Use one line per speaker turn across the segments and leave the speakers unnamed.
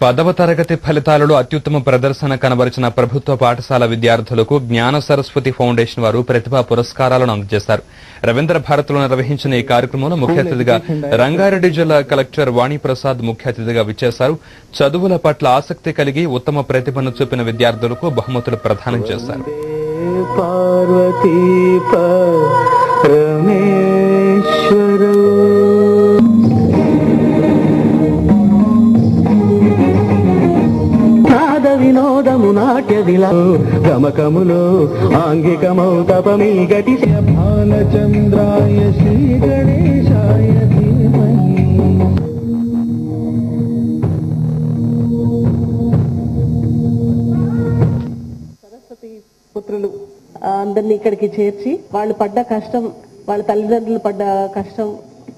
10వ తరగతి ఫలితాలలో అత్యుత్తమ ప్రదర్శన కనబరిచిన ప్రభుత్వ పాఠశాల విద్యార్థులకు జ్ఞాన సరస్వతి ఫౌండేషన్ వారు ప్రతిభా పురస్కారాలను అందజేశారు. రవీంద్ర భారతిలో నిర్వహించిన ఈ కార్యక్రమంలో ముఖ్య అతిథిగా రంగారెడ్డి జిల్లా కలెక్టర్ వాణిప్రసాద్ ముఖ్య అతిథిగా విచ్చేశారు. చదువుల పట్ల ఆసక్తి కలిగి ఉత్తమ ప్రతిభను చూపిన విద్యార్థులకు బహుమతులు ప్రదానం చేశారు.
వినోదము నాట్య గమకములో ఆంగికమౌ తపమి గతి భానచంద్రాయ శ్రీ గణేశాయ ధీమహి.
సరస్వతి పుత్రులు అందరినీ ఇక్కడికి చేర్చి వాళ్ళు పడ్డ కష్టం, వాళ్ళ తల్లిదండ్రులు పడ్డ కష్టం,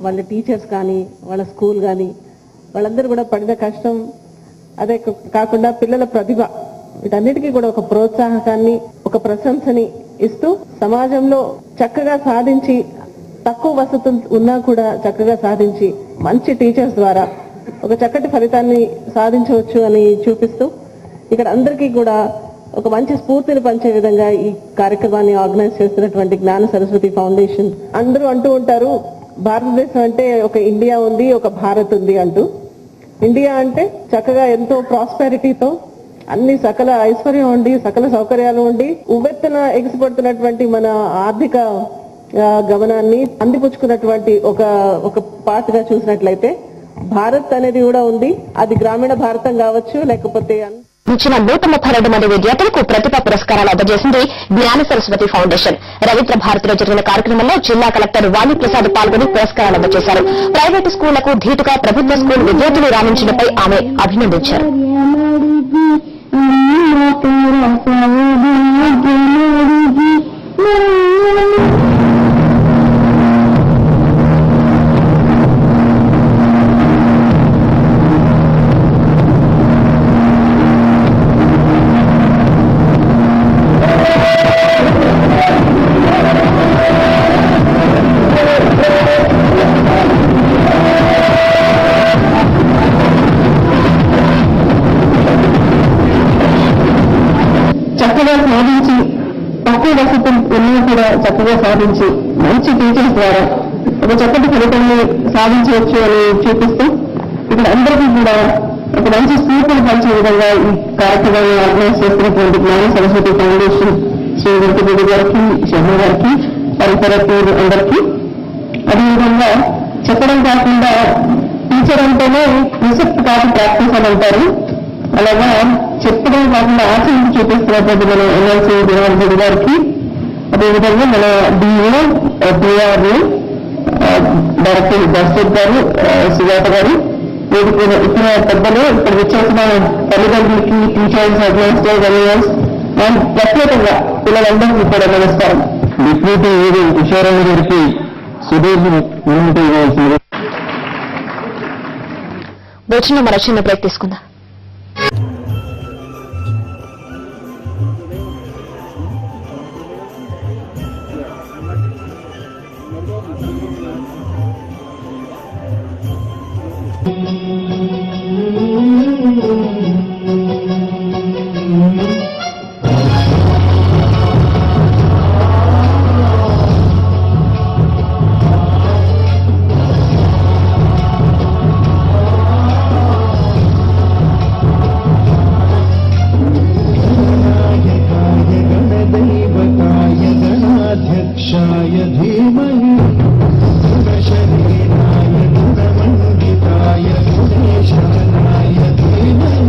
వాళ్ళ టీచర్స్ కానీ వాళ్ళ స్కూల్ కానీ వాళ్ళందరూ కూడా పడిన కష్టం, అదే కాకుండా పిల్లల ప్రతిభ, వీటన్నిటికీ కూడా ఒక ప్రోత్సాహకాన్ని, ఒక ప్రశంసని ఇస్తూ సమాజంలో చక్కగా సాధించి, తక్కువ వసతులు ఉన్నా కూడా చక్కగా సాధించి మంచి టీచర్స్ ద్వారా ఒక చక్కటి ఫలితాన్ని సాధించవచ్చు అని చూపిస్తూ ఇక్కడ అందరికీ కూడా ఒక మంచి స్ఫూర్తిని పంచే విధంగా ఈ కార్యక్రమాన్ని ఆర్గనైజ్ చేస్తున్నటువంటి జ్ఞాన సరస్వతి ఫౌండేషన్. అందరూ అంటూ ఉంటారు భారతదేశం అంటే ఒక ఇండియా ఉంది, ఒక భారత్ ఉంది అంటూ. ఇండియా అంటే చక్కగా ఎంతో ప్రాస్పెరిటీతో అన్ని సకల ఐశ్వర్యం ఉండి, సకల సౌకర్యాలు ఉండి, ఉవ్వెత్తున ఎగిసిపడుతున్నటువంటి మన ఆర్థిక గమనాన్ని అందిపుచ్చుకున్నటువంటి ఒక పార్ట్ గా చూసినట్లయితే భారత్ అనేది కూడా ఉంది. అది గ్రామీణ భారతం కావచ్చు, లేకపోతే
ఇచ్చిన 132 మంది విద్యార్థులకు ప్రతిభా పురస్కారాలు అందజేసింది జ్ఞాన సరస్వతి ఫౌండేషన్. రవీంద్ర భారతిలో జరిగిన కార్యక్రమంలో జిల్లా కలెక్టర్ వాణిప్రసాద్ పాల్గొని పురస్కారాలు అందజేశారు. ప్రైవేటు స్కూళ్లకు ధీటుగా ప్రభుత్వ స్కూల్ విద్యార్థులు రాణించడంపై ఆమె అభినందించారు.
చక్కగా సాధించి, తక్కువ వసతులు ఉన్నా కూడా చక్కగా సాధించి మంచి టీచర్స్ ద్వారా ఒక చక్కటి ఫలితాన్ని సాధించవచ్చు అని చూపిస్తూ ఇక్కడ అందరికీ కూడా ఒక మంచి స్ఫూర్తిని పంచే విధంగా ఈ కార్యక్రమాన్ని ఆర్గనైజ్ చేస్తున్నటువంటి జ్ఞాన సరస్వతి ఫౌండేషన్ శ్రీ వెంకటరెడ్డి గారికి, శర్మ గారికి, పరిసరపూర్ అందరికీ. అదేవిధంగా చెప్పడం కాకుండా టీచర్ అంటేనే రిసెప్ట్ కాదు ప్రాక్టీస్ అని అంటారు. అలాగా చెప్పడం కాకుండా ఆచరణ చూపిస్తున్నటువంటి మన ఎమ్మెల్సీ దేవారెడ్డి గారికి, అదేవిధంగా మన డిఓ, డిఆర్ఓ, డైరెక్టర్ దర్శక్ గారు, సుజాత గారు, ఇతర పెద్దలు, ఇక్కడ వచ్చేసిన తల్లిదండ్రులకి, టీచర్స్, అడ్మినిస్ట్రేటివ్ అడ్మినియర్స్ అండ్ ప్రత్యేకంగా పిల్లలందరికీ కూడా నమస్కారం. డిప్యూటీ కిషోరావు గారికి సుదీర్ఘ వినతి ఇవ్వాల్సింది.
వచ్చిన మరో చిన్న బ్రేక్ తీసుకుందాం.
క్షాయ ధీమహి గుణశరీరాయ గుణమండితాయ గుణేశాయ ధీమహి.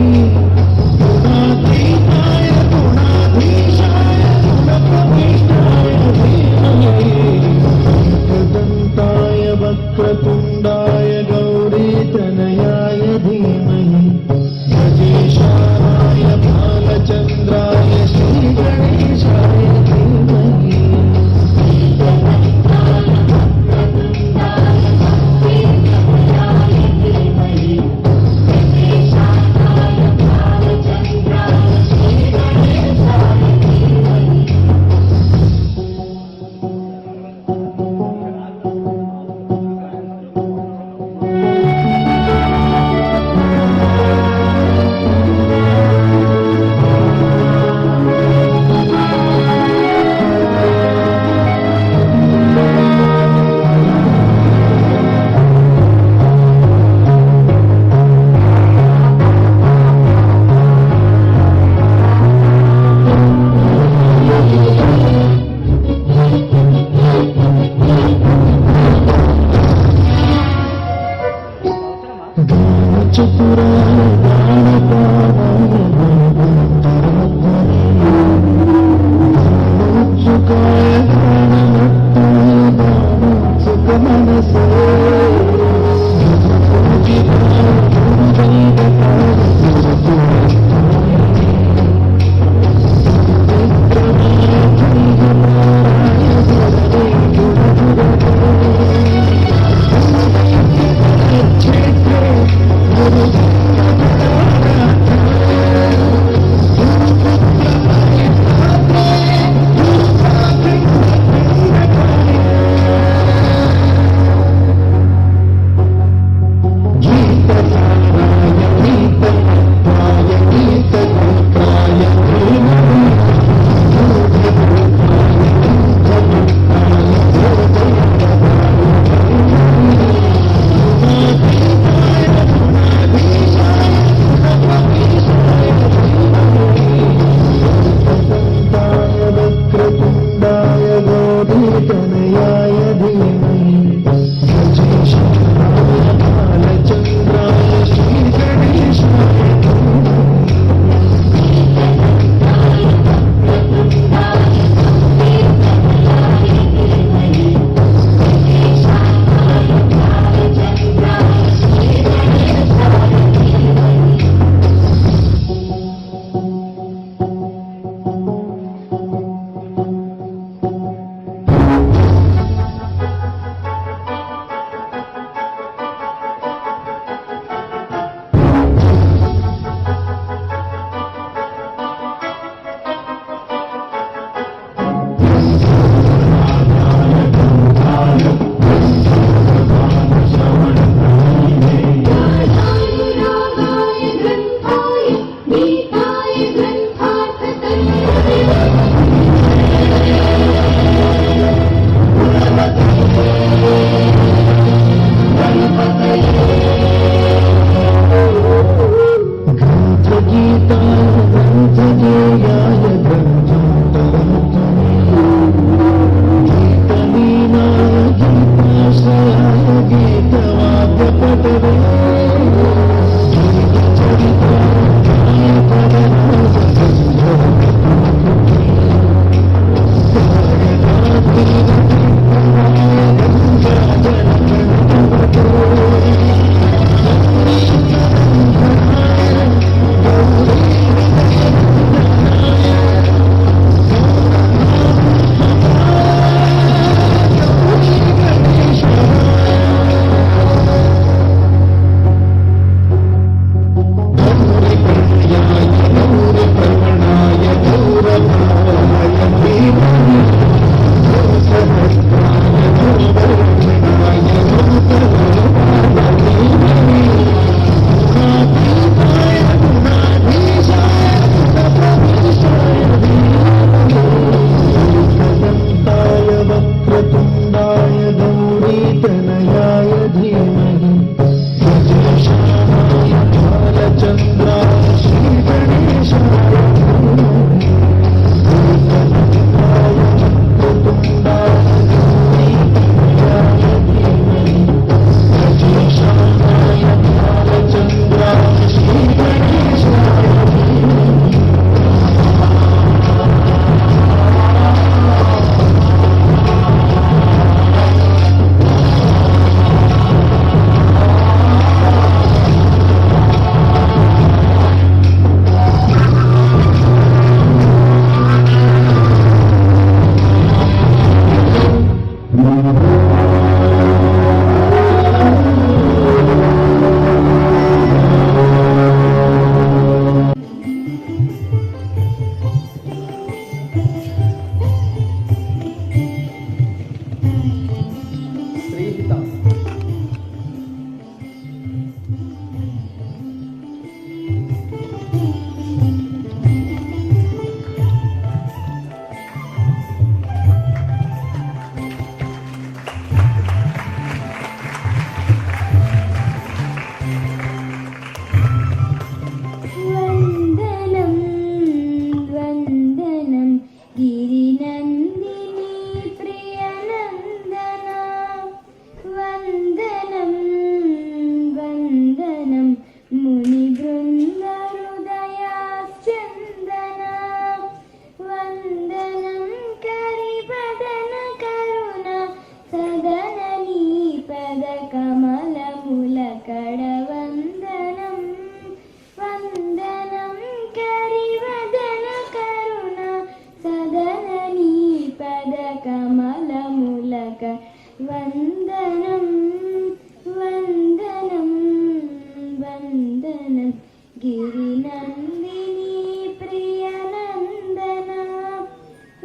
గిరినందిని ప్రియనందన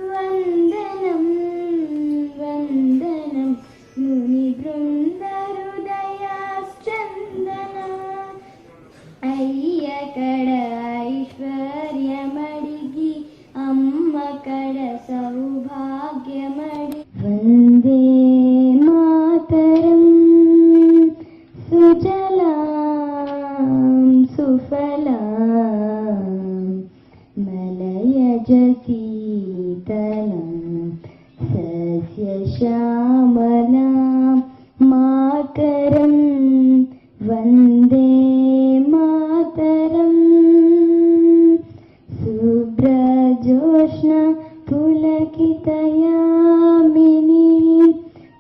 వందనం వందనం ముని బృంద హృదయాశ్చందన అయ్య కడ ఐశ్వర్యమడిగి అమ్మ కడ సౌభాగ్యమడి వందే మాతరం సుజలాం సుఫలాం మలయజ శీతలం సస్యశ్యామలాం మాతరం వందే మాతరం శుభ్రజోష్ణ పులకితయామిని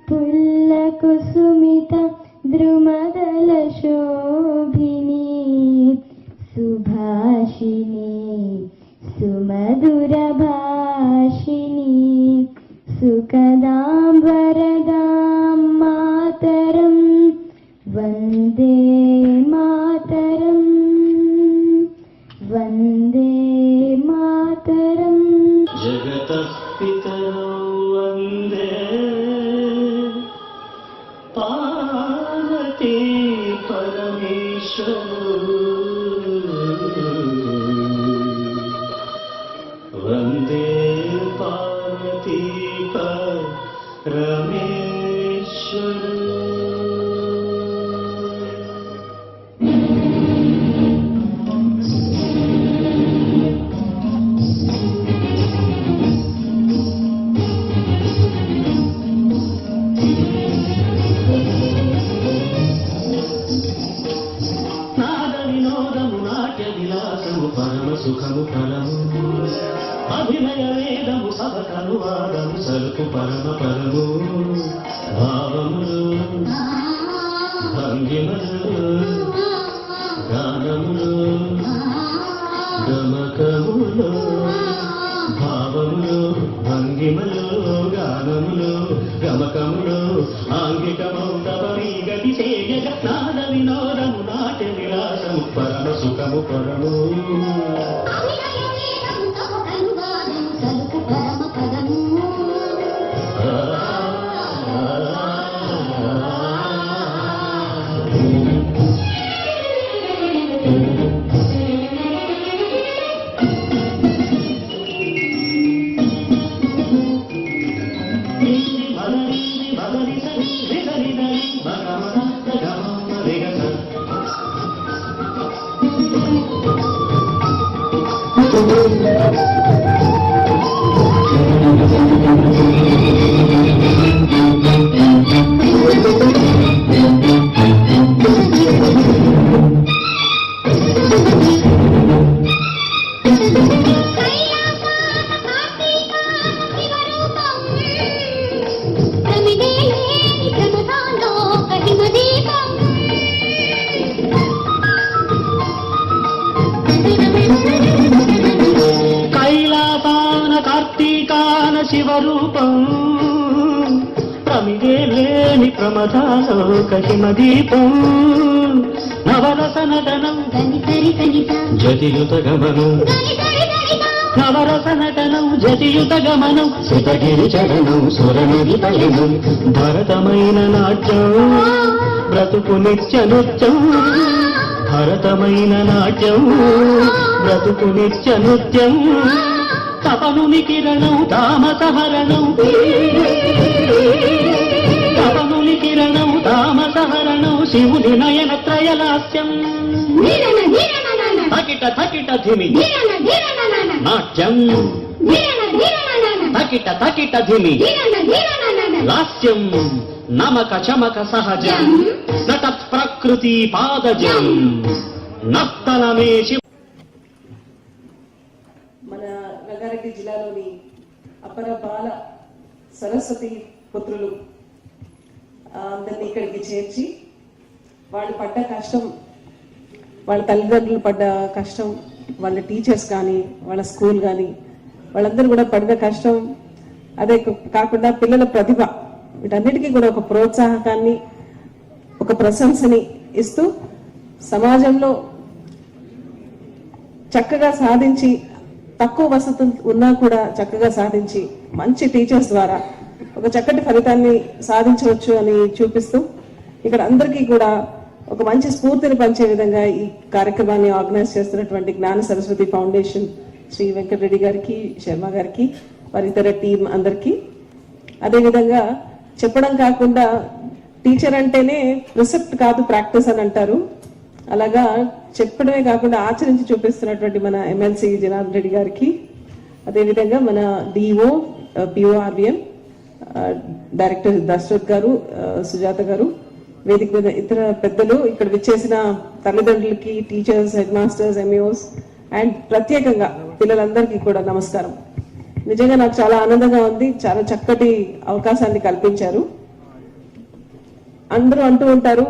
పుల్లకుసుమిత ద్రుమదల శోభిని సుభాషిణి సుమధుర భాషిణి సుఖదాం వరదాం మాతరం వందే మాతరం వందే మాతరం
జగతః పితరౌ వందే పార్వతీ పరమేశ్వరౌ వందే పార్వతీ పరమేశ్వరౌ. నాద వినోదము నాట్య విలాసము పరమ సుఖము ఫలము అభినయ వేదము సభకను వాదము సరుకు పరమ పరము భావములు భంగిమలు గానములు గమకములు భావములు భంగిమలు గానములు గమకములు ఆంగికమౌతపరీ గతి చేయగ నాద వినోదము నాట్య విలాసము పరమ సుఖము పరము కైలాసాన కార్తీకాన శివరూపం ప్రమిదే లేని ప్రమదాలోక హిమదీపం నవరస నటనం జతియుత గమనం నవరస నటనం జతియుత గమనం సుతగిరి చరణం సురనది పయనం భరతమైన నాట్యం బ్రతుకు నిత్య నృత్యం భరతమైన నాట్యం బ్రతుకు నిత్య నృత్యం తపనుని కిరణం తామసహరణం తపనుని కిరణం తామసహరణం శివుని నయన త్రయలాస్యం తకిట తకిట ధిమి నాట్యం తకిట తకిట ధిమి లాస్యం నమక చమక సహజం నటత్ ప్రకృతి పాదజం నర్తనమే
మన రంగారెడ్డి జిల్లాలోని అపర బాల సరస్వతి పుత్రులు అందరినీ ఇక్కడికి చేర్చి వాళ్ళు పడ్డ కష్టం, వాళ్ళ తల్లిదండ్రులు పడ్డ కష్టం, వాళ్ళ టీచర్స్ కానీ వాళ్ళ స్కూల్ కానీ వాళ్ళందరూ కూడా పడిన కష్టం, అదే కాకుండా పిల్లల ప్రతిభ, వీటన్నిటికీ కూడా ఒక ప్రోత్సాహకాన్ని, ఒక ప్రశంసని ఇస్తూ సమాజంలో చక్కగా సాధించి, తక్కువ వసతి ఉన్నా కూడా చక్కగా సాధించి మంచి టీచర్స్ ద్వారా ఒక చక్కటి ఫలితాన్ని సాధించవచ్చు అని చూపిస్తూ ఇక్కడ అందరికీ కూడా ఒక మంచి స్ఫూర్తిని పంచే విధంగా ఈ కార్యక్రమాన్ని ఆర్గనైజ్ చేస్తున్నటువంటి జ్ఞాన సరస్వతి ఫౌండేషన్ శ్రీ వెంకటరెడ్డి గారికి, శర్మ గారికి, వారి ఇతర టీం అందరికీ, అదేవిధంగా చెప్పడం కాకుండా టీచర్ అంటేనే ప్రిసెప్ట్ కాదు ప్రాక్టీస్ అని అంటారు. అలాగా చెప్పడమే కాకుండా ఆచరించి చూపిస్తున్నటువంటి మన ఎమ్మెల్సీ జనార్దన్ రెడ్డి గారికి, అదేవిధంగా మన డిఓ పిఓఆర్విఎం డైరెక్టర్ దశరథ్ గారు, సుజాత గారు, వేదిక మీద ఇతర పెద్దలు, ఇక్కడ విచ్చేసిన తల్లిదండ్రులకి, teachers, head masters, MEOs and ప్రత్యేకంగా పిల్లలందరికీ కూడా నమస్కారం. నిజంగా నాకు చాలా ఆనందంగా ఉంది. చాలా చక్కటి అవకాశాన్ని కల్పించారు. అందరూ అంటూ ఉంటారు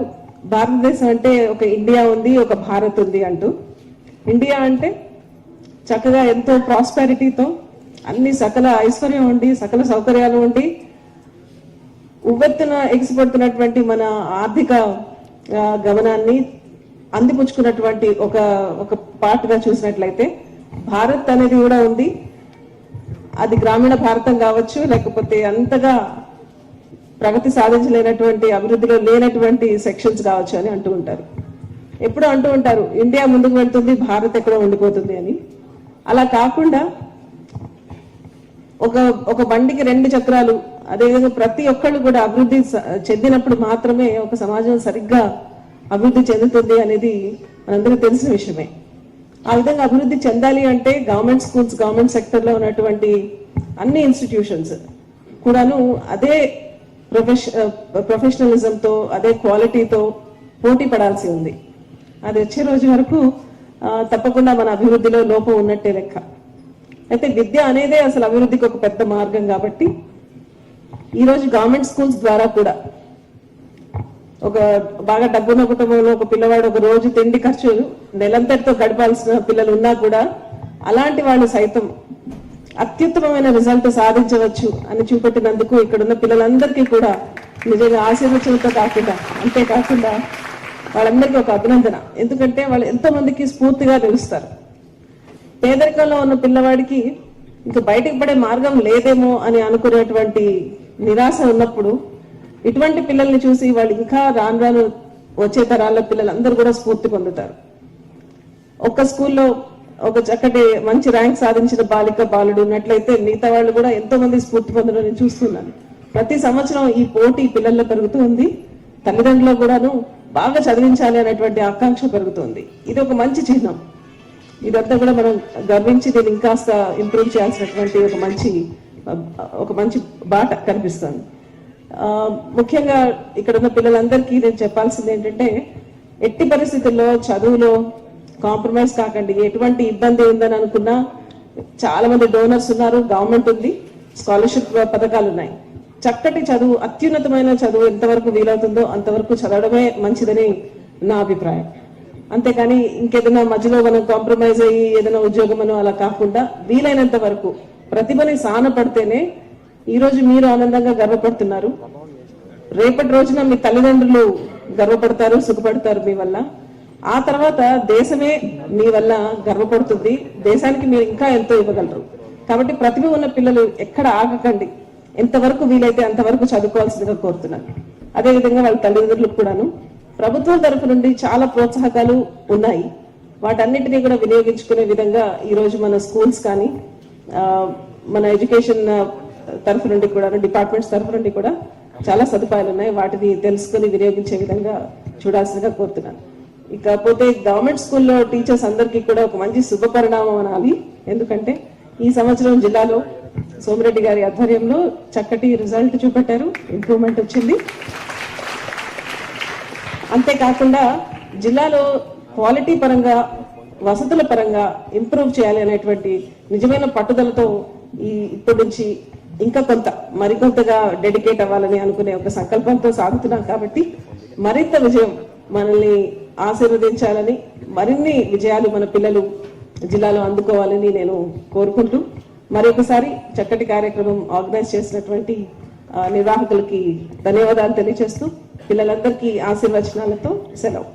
భారతదేశం అంటే ఒక ఇండియా ఉంది, ఒక భారత్ ఉంది అంటూ. ఇండియా అంటే చక్కగా ఎంతో ప్రాస్పెరిటీతో, అన్ని సకల ఐశ్వర్యం ఉండి, సకల సౌకర్యాలు ఉండి, ఉవ్వెత్తున ఎగిసిపడుతున్నటువంటి మన ఆర్థిక గమనాన్ని అందిపుచ్చుకున్నటువంటి ఒక పార్ట్గా చూసినట్లయితే భారత్ అనేది కూడా ఉంది. అది గ్రామీణ భారతం కావచ్చు, లేకపోతే అంతగా ప్రగతి సాధించలేనటువంటి, అభివృద్ధిలో లేనటువంటి సెక్షన్స్ కావచ్చు అని అంటూ ఉంటారు. ఎప్పుడూ అంటూ ఉంటారు ఇండియా ముందుకు వెళ్తుంది, భారత్ ఎక్కడో ఉండిపోతుంది అని. అలా కాకుండా ఒక బండికి 2 చక్రాలు, అదేవిధంగా ప్రతి ఒక్కళ్ళు కూడా అభివృద్ధి చెందినప్పుడు మాత్రమే ఒక సమాజం సరిగ్గా అభివృద్ధి చెందుతుంది అనేది మనందరికీ తెలిసిన విషయమే. ఆ విధంగా అభివృద్ధి చెందాలి అంటే గవర్నమెంట్ స్కూల్స్, గవర్నమెంట్ సెక్టర్ లో ఉన్నటువంటి అన్ని ఇన్స్టిట్యూషన్స్ కూడాను అదే ప్రొఫెషనలిజంతో, అదే క్వాలిటీతో పోటీ పడాల్సి ఉంది. అది వచ్చే రోజు వరకు తప్పకుండా మన అభివృద్ధిలో లోపం ఉన్నట్టే లెక్క. అయితే విద్య అనేదే అసలు అభివృద్ధికి ఒక పెద్ద మార్గం కాబట్టి ఈ రోజు గవర్నమెంట్ స్కూల్స్ ద్వారా కూడా ఒక బాగా డబ్బున్న కుటుంబంలో ఒక పిల్లవాడు ఒక రోజు తిండి ఖర్చు నెలంతటితో గడపాల్సిన పిల్లలు ఉన్నా కూడా అలాంటి వాళ్ళు సైతం అత్యుత్తమమైన రిజల్ట్ సాధించవచ్చు అని చూపెట్టినందుకు ఇక్కడున్న పిల్లలందరికీ కూడా నిజంగా ఆశీర్వచనంతో కాకుండా, అంతేకాకుండా వాళ్ళందరికీ ఒక అభినందన. ఎందుకంటే వాళ్ళు ఎంతో మందికి స్ఫూర్తిగా నిలుస్తారు. పేదరికంలో ఉన్న పిల్లవాడికి ఇంకా బయటకు పడే మార్గం లేదేమో అని అనుకునేటువంటి నిరాశ ఉన్నప్పుడు ఇటువంటి పిల్లల్ని చూసి వాళ్ళు ఇంకా రాను వచ్చే తరాల పిల్లలందరూ కూడా స్ఫూర్తి పొందుతారు. ఒక్క స్కూల్లో ఒక చక్కటి మంచి ర్యాంక్ సాధించిన బాలిక బాలుడు ఉన్నట్లయితే మిగతా వాళ్ళు కూడా ఎంతో మంది స్ఫూర్తి పొందడం నేను చూస్తున్నాను. ప్రతి సంవత్సరం ఈ పోటీ పిల్లల్లో పెరుగుతూ ఉంది. తల్లిదండ్రులు కూడాను బాగా చదివించాలి అనేటువంటి ఆకాంక్ష పెరుగుతుంది. ఇది ఒక మంచి చిహ్నం. ఇదంతా కూడా మనం గర్వించి దీన్ని ఇంకాస్త ఇంప్రూవ్ చేయాల్సినటువంటి ఒక మంచి బాట కనిపిస్తుంది. ముఖ్యంగా ఇక్కడ ఉన్న పిల్లలందరికీ నేను చెప్పాల్సింది ఏంటంటే, ఎట్టి పరిస్థితుల్లో చదువులో కాంప్రమైజ్ కాకండి. ఎటువంటి ఇబ్బంది ఉందని అనుకున్నా చాలా మంది డోనర్స్ ఉన్నారు, గవర్నమెంట్ ఉంది, స్కాలర్షిప్ పథకాలు ఉన్నాయి. చక్కటి చదువు, అత్యున్నతమైన చదువు ఎంతవరకు వీలవుతుందో అంతవరకు చదవడమే మంచిదని నా అభిప్రాయం. అంతేకాని ఇంకేదైనా మధ్యలో మనం కాంప్రమైజ్ అయ్యి ఏదైనా ఉద్యోగమనో అలా కాకుండా వీలైనంత వరకు ప్రతిభని సానపడితేనే ఈ రోజు మీరు ఆనందంగా గర్వపడుతున్నారు, రేపటి రోజున మీ తల్లిదండ్రులు గర్వపడతారు, సుఖపడతారు మీ వల్ల. ఆ తర్వాత దేశమే మీ వల్ల గర్వపడుతుంది, దేశానికి మీరు ఇంకా ఎంతో ఇవ్వగలరు. కాబట్టి ప్రతిభ ఉన్న పిల్లలు ఎక్కడ ఆగకండి, ఎంతవరకు వీలైతే అంతవరకు చదువుకోవాల్సిందిగా కోరుతున్నాను. అదేవిధంగా వాళ్ళ తల్లిదండ్రులకు కూడాను ప్రభుత్వం తరఫు నుండి చాలా ప్రోత్సాహకాలు ఉన్నాయి. వాటన్నిటినీ కూడా వినియోగించుకునే విధంగా ఈ రోజు మన స్కూల్స్ కానీ మన ఎడ్యుకేషన్ తరఫు నుండి కూడా, డిపార్ట్మెంట్స్ తరఫు నుండి కూడా చాలా సదుపాయాలు ఉన్నాయి. వాటిని తెలుసుకుని వినియోగించే విధంగా చూడాల్సిందిగా కోరుతున్నాను. ఇకపోతే గవర్నమెంట్ స్కూల్లో టీచర్స్ అందరికీ కూడా ఒక మంచి శుభ పరిణామం అనాలి. ఎందుకంటే ఈ సంవత్సరం జిల్లాలో సోమిరెడ్డి గారి ఆధ్వర్యంలో చక్కటి రిజల్ట్ చూపెట్టారు, ఇంప్రూవ్మెంట్ వచ్చింది. అంతేకాకుండా జిల్లాలో క్వాలిటీ పరంగా, వసతుల పరంగా ఇంప్రూవ్ చేయాలి అనేటువంటి నిజమైన పట్టుదలతో ఇప్పటి నుంచి ఇంకా మరికొంతగా డెడికేట్ అవ్వాలని అనుకునే ఒక సంకల్పంతో సాగుతున్నాం. కాబట్టి మరింత విజయం మనల్ని ఆశీర్వదించాలని, మరిన్ని విజయాలు మన పిల్లలు జిల్లాలో అందుకోవాలని నేను కోరుకుంటూ మరొకసారి చక్కటి కార్యక్రమం ఆర్గనైజ్ చేసినటువంటి నిర్వాహకులకి ధన్యవాదాలు తెలియజేస్తూ పిల్లలందరికీ ఆశీర్వచనాలతో సెలవు.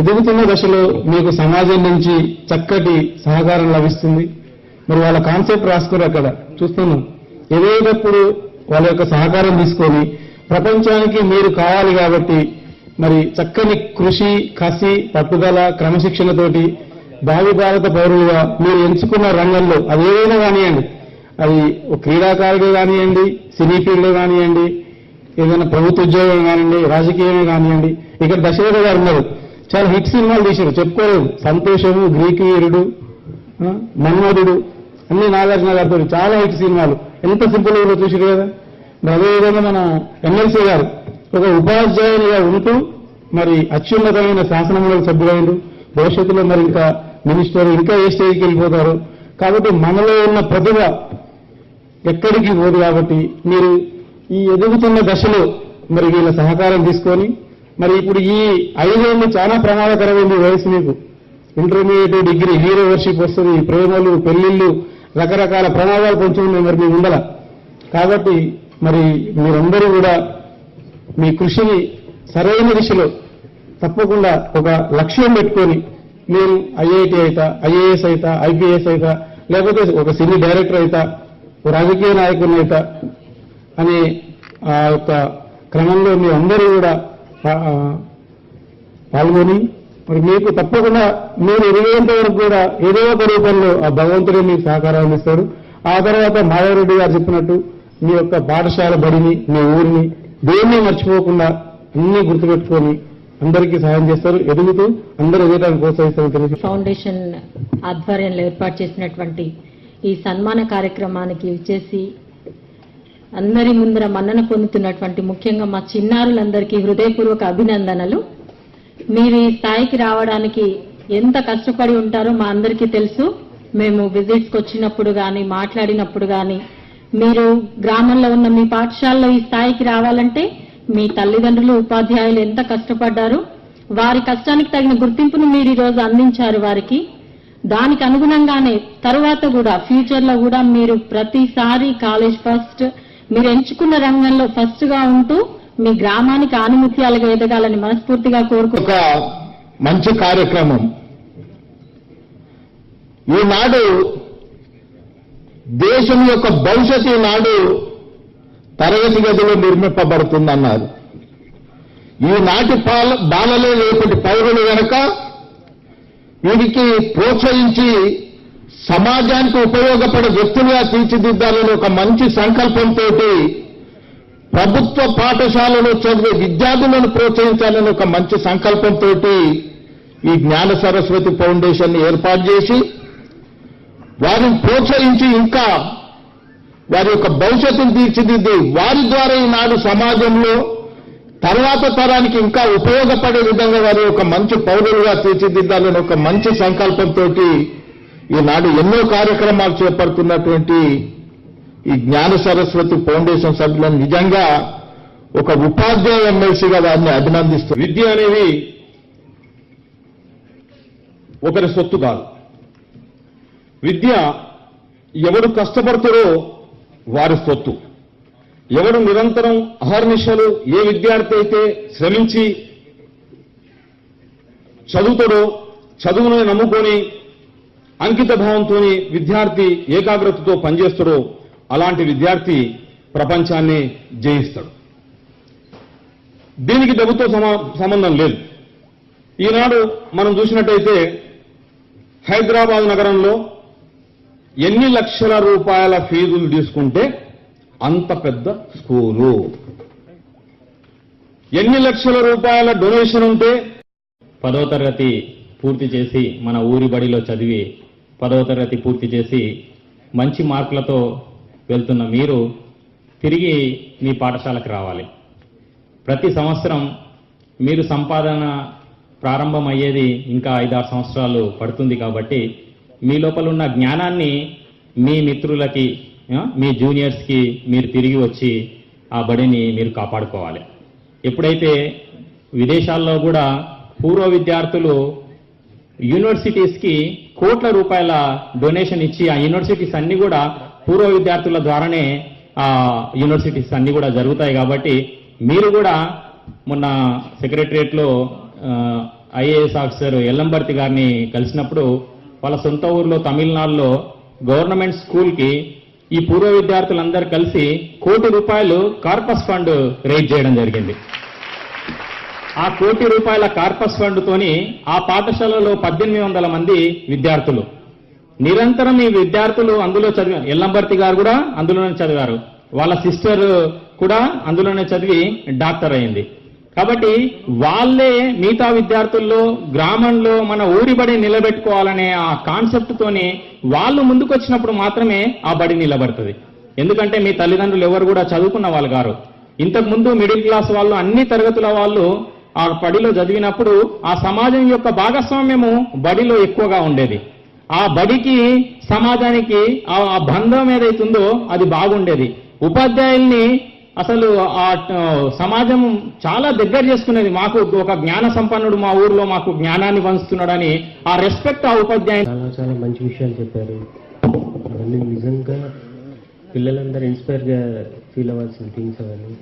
ఎదుగుతున్న దశలో మీకు సమాజం నుంచి చక్కటి సహకారం లభిస్తుంది. మరి వాళ్ళ కాన్సెప్ట్ రాసుకుని అక్కడ చూస్తున్నాం. ఎదిగేటప్పుడు వాళ్ళ యొక్క సహకారం తీసుకొని ప్రపంచానికి మీరు కావాలి కాబట్టి మరి చక్కని కృషి, కసి, పట్టుదల, క్రమశిక్షణతోటి భావి భారత పౌరులుగా మీరు ఎంచుకున్న రంగంలో అది ఏదైనా కానివ్వండి, అది క్రీడాకారుడు కానివ్వండి, సినీ ఫీల్డ్ కానివ్వండి, ఏదైనా ప్రభుత్వ ఉద్యోగం కానివ్వండి, రాజకీయమే కానివ్వండి. ఇక్కడ దశరథ గారు ఉన్నారు, చాలా హిట్ సినిమాలు తీశారు, చెప్పుకోలేదు. సంతోషము, గ్రీకు వీరుడు, మన్మధుడు, అన్ని నాగార్జున గారితో చాలా హిట్ సినిమాలు. ఎంత సింపుల్ గా చూసారు కదా. మరి అదేవిధంగా మన ఎమ్మెల్సీ గారు ఒక ఉపాధ్యాయునిగా ఉంటూ మరి అత్యున్నతమైన శాసనమండలి సభ్యులైన భవిష్యత్తులో మరి ఇంకా మినిస్టర్, ఇంకా ఏ స్టేజ్కి వెళ్ళిపోతారు. కాబట్టి మనలో ఉన్న ప్రతిభ ఎక్కడికి పోదు. కాబట్టి మీరు ఈ ఎదుగుతున్న దశలో మరి వీళ్ళ సహకారం తీసుకొని మరి ఇప్పుడు ఈ 5 ఏళ్ళు చాలా ప్రమాదకరమైంది వయసు. మీకు ఇంటర్మీడియట్, డిగ్రీ, హీరో వర్షిప్ వస్తుంది, ప్రేమలు, పెళ్లిళ్ళు, రకరకాల ప్రమాదాలు కొంచెం ఉన్నాయి మరి మీ ఉండాల. కాబట్టి మరి మీరందరూ కూడా మీ కృషిని సరైన దిశలో తప్పకుండా ఒక లక్ష్యం పెట్టుకొని నేను ఐఐటి అయితా, ఐఏఎస్ అయితా, ఐపీఎస్ అయితా, లేకపోతే ఒక సినీ డైరెక్టర్ అయితా, ఒక రాజకీయ నాయకుని అయితా అనే ఆ యొక్క క్రమంలో మీ అందరూ కూడా పాల్గొని మరి మీకు తప్పకుండా మీరు ఎదిగేంత వరకు కూడా ఏదో ఒక రూపంలో ఆ భగవంతుడే మీకు సహకారాన్ని ఇస్తాడు. ఆ తర్వాత మాధవరెడ్డి గారు చెప్పినట్టు మీ యొక్క పాఠశాల బడిని, మీ ఊరిని దేన్ని మర్చిపోకుండా అన్ని గుర్తుపెట్టుకొని అందరికీ సహాయం చేస్తారు. ఎదుగుతూ అందరూ ఎదగడానికి ప్రోత్సహిస్తారని తెలుసు.
ఫౌండేషన్ ఆధ్వర్యంలో ఏర్పాటు చేసినటువంటి ఈ సన్మాన కార్యక్రమానికి విచ్చేసి అందరి ముందర మన్నన పొందుతున్నటువంటి ముఖ్యంగా మా చిన్నారులందరికీ హృదయపూర్వక అభినందనలు. మీరు ఈ స్థాయికి రావడానికి ఎంత కష్టపడి ఉంటారో మా అందరికీ తెలుసు. మేము విజిట్స్కి వచ్చినప్పుడు కానీ, మాట్లాడినప్పుడు కానీ, మీరు గ్రామంలో ఉన్న మీ పాఠశాలలో ఈ స్థాయికి రావాలంటే మీ తల్లిదండ్రులు, ఉపాధ్యాయులు ఎంత కష్టపడ్డారు. వారి కష్టానికి తగిన గుర్తింపును మీరు ఈరోజు అందించారు వారికి. దానికి అనుగుణంగానే తరువాత కూడా ఫ్యూచర్ లో కూడా మీరు ప్రతిసారి కాలేజ్ ఫస్ట్, మీరు ఎంచుకున్న రంగంలో ఫస్ట్ గా ఉంటూ మీ గ్రామానికి ఆనిముత్యాలుగా ఎదగాలని మనస్ఫూర్తిగా
ఒక మంచి కార్యక్రమం. ఈనాడు దేశం యొక్క భవిష్యత్తు ఈనాడు తరగతి గదిలో నిర్మింపబడుతుందన్నారు. ఈనాటి బాలలే రేపటి పౌరులు గనక వీరికి ప్రోత్సహించి సమాజానికి ఉపయోగపడే వ్యక్తులుగా తీర్చిదిద్దాలని ఒక మంచి సంకల్పంతో ప్రభుత్వ పాఠశాలలో చదివే విద్యార్థులను ప్రోత్సహించాలని ఒక మంచి సంకల్పంతో ఈ జ్ఞాన సరస్వతి ఫౌండేషన్ ఏర్పాటు చేసి వారిని ప్రోత్సహించి ఇంకా వారి యొక్క భవిష్యత్తును తీర్చిదిద్ది వారి ద్వారా ఈనాడు సమాజంలో తర్వాత తరానికి ఇంకా ఉపయోగపడే విధంగా వారి యొక్క మంచి పౌరులుగా తీర్చిదిద్దాలని ఒక మంచి సంకల్పంతో ఈనాడు ఎన్నో కార్యక్రమాలు చేపడుతున్నటువంటి ఈ జ్ఞాన సరస్వతి ఫౌండేషన్ సభ్యులను నిజంగా ఒక ఉపాధ్యాయ ఎమ్మెల్సీగా వారిని అభినందిస్తూ.
విద్య అనేది ఒకరి సొత్తు కాదు. విద్య ఎవరు కష్టపడతారో వారి సొత్తు. ఎవరు నిరంతరం అహర్నిశలు ఏ విద్యార్థి అయితే శ్రమించి చదువుతాడో, చదువును నమ్ముకొని అంకిత భావంతో విద్యార్థి ఏకాగ్రతతో పనిచేస్తాడో అలాంటి విద్యార్థి ప్రపంచాన్ని జయిస్తాడు. దీనికి డబ్బుతో సంబంధం లేదు. ఈనాడు మనం చూసినట్టయితే హైదరాబాద్ నగరంలో ఎన్ని లక్షల రూపాయల ఫీజులు తీసుకుంటే అంత పెద్ద స్కూలు, ఎన్ని లక్షల రూపాయల డొనేషన్ ఉంటే
10వ తరగతి పూర్తి చేసి మన ఊరి బడిలో చదివి 10వ తరగతి పూర్తి చేసి మంచి మార్కులతో వెళ్తున్న మీరు తిరిగి మీ పాఠశాలకు రావాలి. ప్రతి సంవత్సరం మీరు సంపాదన ప్రారంభమయ్యేది ఇంకా 5-6 సంవత్సరాలు పడుతుంది. కాబట్టి మీ లోపల ఉన్న జ్ఞానాన్ని మీ మిత్రులకి, మీ జూనియర్స్కి మీరు తిరిగి వచ్చి ఆ బడిని మీరు కాపాడుకోవాలి. ఎప్పుడైతే విదేశాల్లో కూడా పూర్వ విద్యార్థులు యూనివర్సిటీస్కి కోట్ల రూపాయల డొనేషన్ ఇచ్చి ఆ యూనివర్సిటీస్ అన్ని కూడా పూర్వ విద్యార్థుల ద్వారానే ఆ యూనివర్సిటీస్ అన్ని కూడా జరుగుతాయి. కాబట్టి మీరు కూడా మొన్న సెక్రటరియట్లో ఐఏఎస్ ఆఫీసర్ ఎల్లంబర్తి గారిని కలిసినప్పుడు వాళ్ళ సొంత ఊర్లో తమిళనాడులో గవర్నమెంట్ స్కూల్కి ఈ పూర్వ విద్యార్థులందరూ కలిసి ₹1 కోటి కార్పస్ ఫండ్ రైజ్ చేయడం జరిగింది. ఆ ₹1 కోటి కార్పస్ ఫండ్ తోని ఆ పాఠశాలలో 1800 మంది విద్యార్థులు నిరంతరం ఈ విద్యార్థులు అందులో చదివారు. ఎల్లంబర్తి గారు కూడా అందులోనే చదివారు. వాళ్ళ సిస్టర్ కూడా అందులోనే చదివి డాక్టర్ అయింది. కాబట్టి వాళ్ళే మిగతా విద్యార్థుల్లో గ్రామంలో మన ఊరి బడి నిలబెట్టుకోవాలనే ఆ కాన్సెప్ట్ తోని వాళ్ళు ముందుకొచ్చినప్పుడు మాత్రమే ఆ బడి నిలబడుతుంది. ఎందుకంటే మీ తల్లిదండ్రులు ఎవరు కూడా చదువుకున్న వాళ్ళు గారు. ఇంతకు ముందు మిడిల్ క్లాస్ వాళ్ళు అన్ని తరగతుల వాళ్ళు ఆ బడిలో చదివినప్పుడు ఆ సమాజం యొక్క భాగస్వామ్యము బడిలో ఎక్కువగా ఉండేది. ఆ బడికి సమాజానికి ఆ బంధం ఏదైతుందో అది బాగుండేది. ఉపాధ్యాయుల్ని అసలు ఆ సమాజం చాలా దగ్గర చేసుకునేది. మాకు ఒక జ్ఞాన సంపన్నుడు మా ఊర్లో మాకు జ్ఞానాన్ని పంచుతున్నాడని ఆ రెస్పెక్ట్ ఆ ఉపాధ్యాయులు
చాలా మంచి విషయాలు చెప్పారు. అవన్నీ నిజంగా పిల్లలందరూ ఇన్స్పైర్గా ఫీల్ అవ్వాల్సిన థింగ్స్ అవన్నీ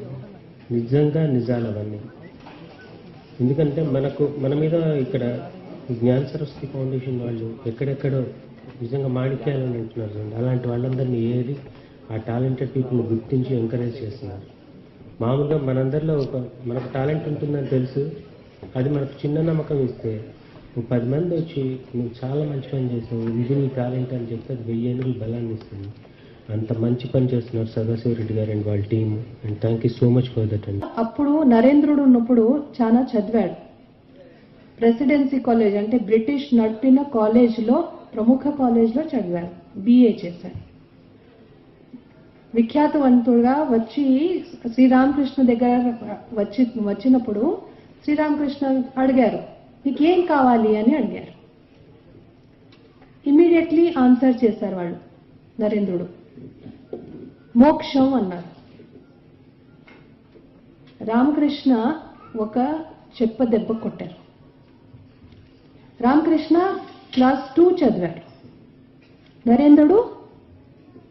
నిజాలు అవన్నీ. ఎందుకంటే మన మీద ఇక్కడ జ్ఞాన సరస్వతి ఫౌండేషన్ వాళ్ళు ఎక్కడెక్కడో నిజంగా మాణిక్యాలు ఉంటున్నారు చూడండి. అలాంటి వాళ్ళందరినీ ఏది ఆ టాలెంటెడ్ పీపుల్ గుర్తించి ఎంకరేజ్ చేస్తున్నారు. మామూలుగా మనందరిలో మనకు టాలెంట్ ఉంటుందని తెలుసు, అది మనకు చిన్న నమ్మకం ఇస్తే 10 మంది వచ్చి నువ్వు చాలా మంచి పని చేసావు, ఇది నీ టాలెంట్ అని చెప్తే అది 1000 ఏనుగులు బలాన్ని ఇస్తుంది. అంత మంచి పని చేస్తున్నారు సదాశివరెడ్డి గారు అండ్ వాళ్ళ team. And thank you so much for that అండి.
అప్పుడు నరేంద్రుడు ఉన్నప్పుడు చాలా చదివాడు. ప్రెసిడెన్సీ కాలేజ్ అంటే బ్రిటిష్ నడిపిన కాలేజ్లో ప్రముఖ కాలేజ్లో చదివాడు. BA చేశాడు. విఖ్యాతవంతుడుగా వచ్చి శ్రీరామకృష్ణ దగ్గర వచ్చినప్పుడు శ్రీరామకృష్ణ అడిగారు, నీకేం కావాలి అని అడిగారు. ఇమ్మీడియట్లీ ఆన్సర్ చేశారు వాళ్ళు. నరేంద్రుడు మోక్షం అన్నారు. రామకృష్ణ ఒక చెప్ప దెబ్బ కొట్టారు. రామకృష్ణ క్లాస్ 2 చదివాడు. నరేంద్రుడు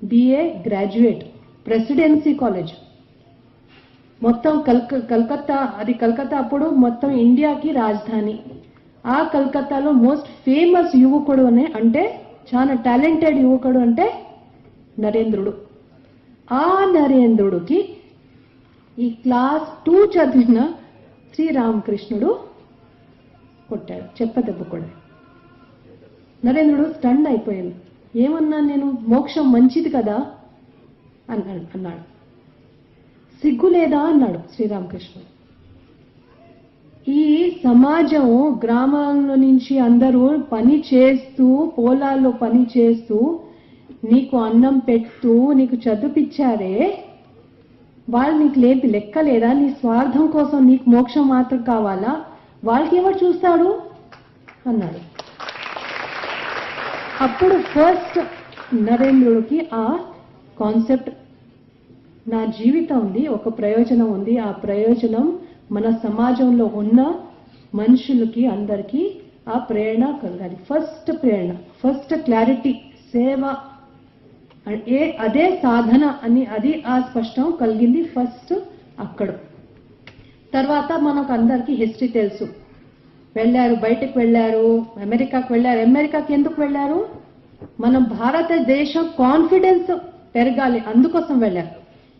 BA గ్రాడ్యుయేట్, ప్రెసిడెన్సీ కాలేజ్. మొత్తం కలకత్తా అప్పుడు మొత్తం ఇండియాకి రాజధాని. ఆ కలకత్తాలో మోస్ట్ ఫేమస్ యువకుడు అంటే చాలా టాలెంటెడ్ యువకుడు అంటే నరేంద్రుడు. ఆ నరేంద్రుడికి ఈ క్లాస్ 2 చదివిన శ్రీరామకృష్ణుడు కొట్టాడు, చెప్పదెబ్బ కూడా. నరేంద్రుడు స్టండ్ అయిపోయాడు. ఏమన్నా నేను మోక్షం మంచిది కదా అన్నాడు. సిగ్గు లేదా అన్నాడు శ్రీరామకృష్ణుడు. ఈ సమాజం గ్రామాల నుంచి అందరూ పని చేస్తూ పొలాల్లో పని చేస్తూ నీకు అన్నం పెడుతూ నీకు చదివిపించారే, వాళ్ళు నీకు లెక్క లేదా? నీ స్వార్థం కోసం నీకు మోక్షం మాత్రం కావాలా? వాళ్ళకి ఎవరు చూస్తాడు అన్నాడు. అప్పుడు ఫస్ట్ నరేంద్రుడికి ఆ కాన్సెప్ట్, నా జీవితం ఉంది, ఒక ప్రయోజనం ఉంది, ఆ ప్రయోజనం మన సమాజంలో ఉన్న మనుషులకి అందరికీ ఆ ప్రేరణ కలగాలి. ఫస్ట్ ప్రేరణ, ఫస్ట్ క్లారిటీ, సేవ అదే సాధన అని అది ఆ స్పష్టం కలిగింది ఫస్ట్ అక్కడ. తర్వాత మనకు అందరికీ హిస్టరీ తెలుసు. వెళ్ళారు, బయటకు వెళ్ళారు, అమెరికాకు వెళ్ళారు. అమెరికాకి ఎందుకు వెళ్ళారు? మన భారతదేశం కాన్ఫిడెన్స్ పెరగాలి, అందుకోసం వెళ్ళారు.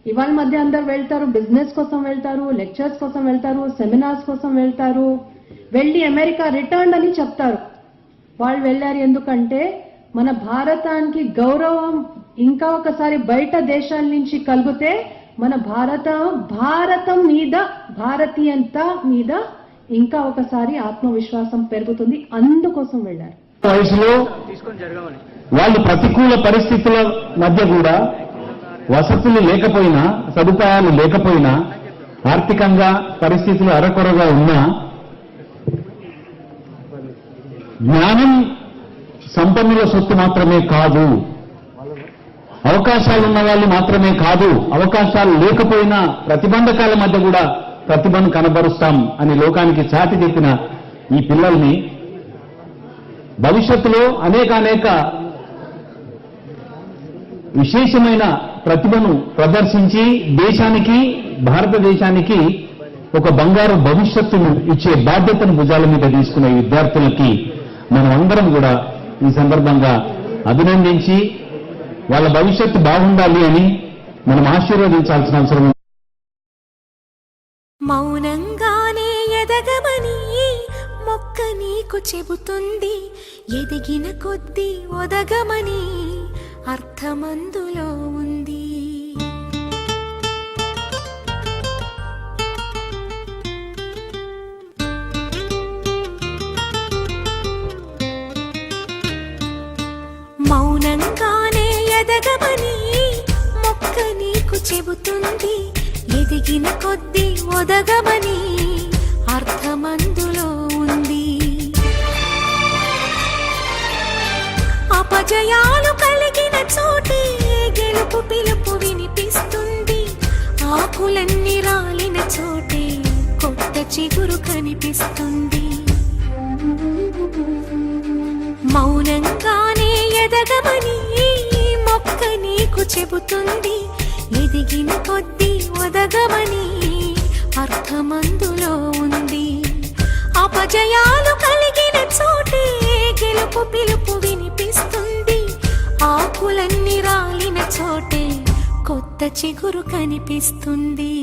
ఇవాళ మధ్య అందరు వెళ్తారు, బిజినెస్ కోసం వెళ్తారు, లెక్చర్స్ కోసం వెళ్తారు, సెమినార్స్ కోసం వెళ్తారు, వెళ్ళి అమెరికా రిటర్న్ అని చెప్తారు. వాళ్ళు వెళ్ళారు ఎందుకంటే మన భారతానికి గౌరవం ఇంకా ఒకసారి బయట దేశాల నుంచి కలిగితే మన భారతం మీద, భారతీయత మీద ఇంకా ఒకసారి ఆత్మవిశ్వాసం పెరుగుతుంది. అందుకోసం వెళ్ళారు.
వయసులో వాళ్ళు ప్రతికూల పరిస్థితుల మధ్య కూడా వసతులు లేకపోయినా, సదుపాయాలు లేకపోయినా, ఆర్థికంగా పరిస్థితులు అరకొరగా ఉన్నా జ్ఞానం సంపన్నుల సొత్తు మాత్రమే కాదు, అవకాశాలున్న వాళ్ళు మాత్రమే కాదు, అవకాశాలు లేకపోయినా ప్రతిబంధకాల మధ్య కూడా ప్రతిభను కనబరుస్తాం అని లోకానికి చాటి చెప్పిన ఈ పిల్లల్ని భవిష్యత్తులో అనేక విశేషమైన ప్రతిభను ప్రదర్శించి దేశానికి, భారతదేశానికి ఒక బంగారు భవిష్యత్తును ఇచ్చే బాధ్యతను భుజాల మీద తీసుకునే విద్యార్థులకి మనం అందరం కూడా ఈ సందర్భంగా అభినందించి వాళ్ళ భవిష్యత్తు బాగుండాలి అని మనం ఆశీర్వదించాల్సిన అవసరం ఉంది.
మౌనంగానే ఎదగమని మొక్క నీకు చెబుతుంది, ఎదిగిన కొద్దీ ఒదగమని అర్థమందులో ఉంది. మౌనంగానే ఎదగమని మొక్క నీకు చెబుతుంది, ఎదిగిన కొద్దీ ఒదగమని అర్థమందులో ఉంది. అపజయాలు కలిగిన చోటే గెలుపు పిలుపు వినిపిస్తుంది, ఆకులన్నీ రాలిన చోటే కొత్త చిగురు కనిపిస్తుంది. మౌనంగానే ఎదగమని మొక్క నీకు చెబుతుంది, ఎదిగిన కొద్దీ ఒదగమని అర్థమందులో ఉంది. అపజయాలు కలిగిన చోటే గెలుపు పిలుపు వినిపిస్తుంది, ఆకులన్నీ రాలిన చోటే కొత్త చిగురు కనిపిస్తుంది.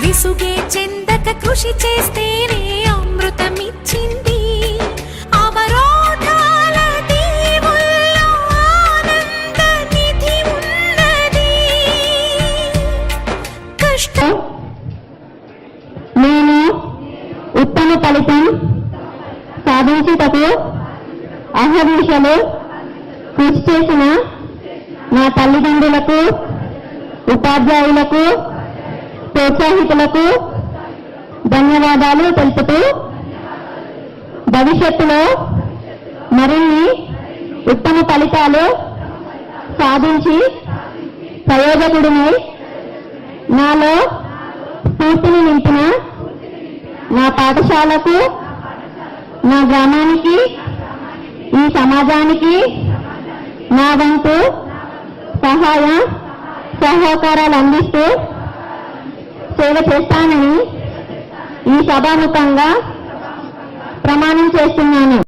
విసుగే చెందక కృషి చేస్తేనే అమృతమిచ్చింది. అవరోధాల దీవుల్లో ఆనంద నిధి ఉన్నది. కష్టం
నేను ఉత్తమ ఫలితం సాధించుటకు అహర్నిశలు కృషి చేసిన నా తల్లిదండ్రులకు, ఉపాధ్యాయులకు, ప్రోత్సాహితులకు ధన్యవాదాలు తెలుపుతూ భవిష్యత్తులో మరిన్ని ఉత్తమ ఫలితాలు సాధించి ప్రయోజకుడిని నాలో స్ఫూర్తిని నింపిన నా పాఠశాలకు, నా గ్రామానికి, ఈ సమాజానికి నా వంతు సహాయ సహకారాలు అందిస్తూ సేవ చేస్తానని ఈ సభాముఖంగా ప్రమాణం చేస్తున్నాను.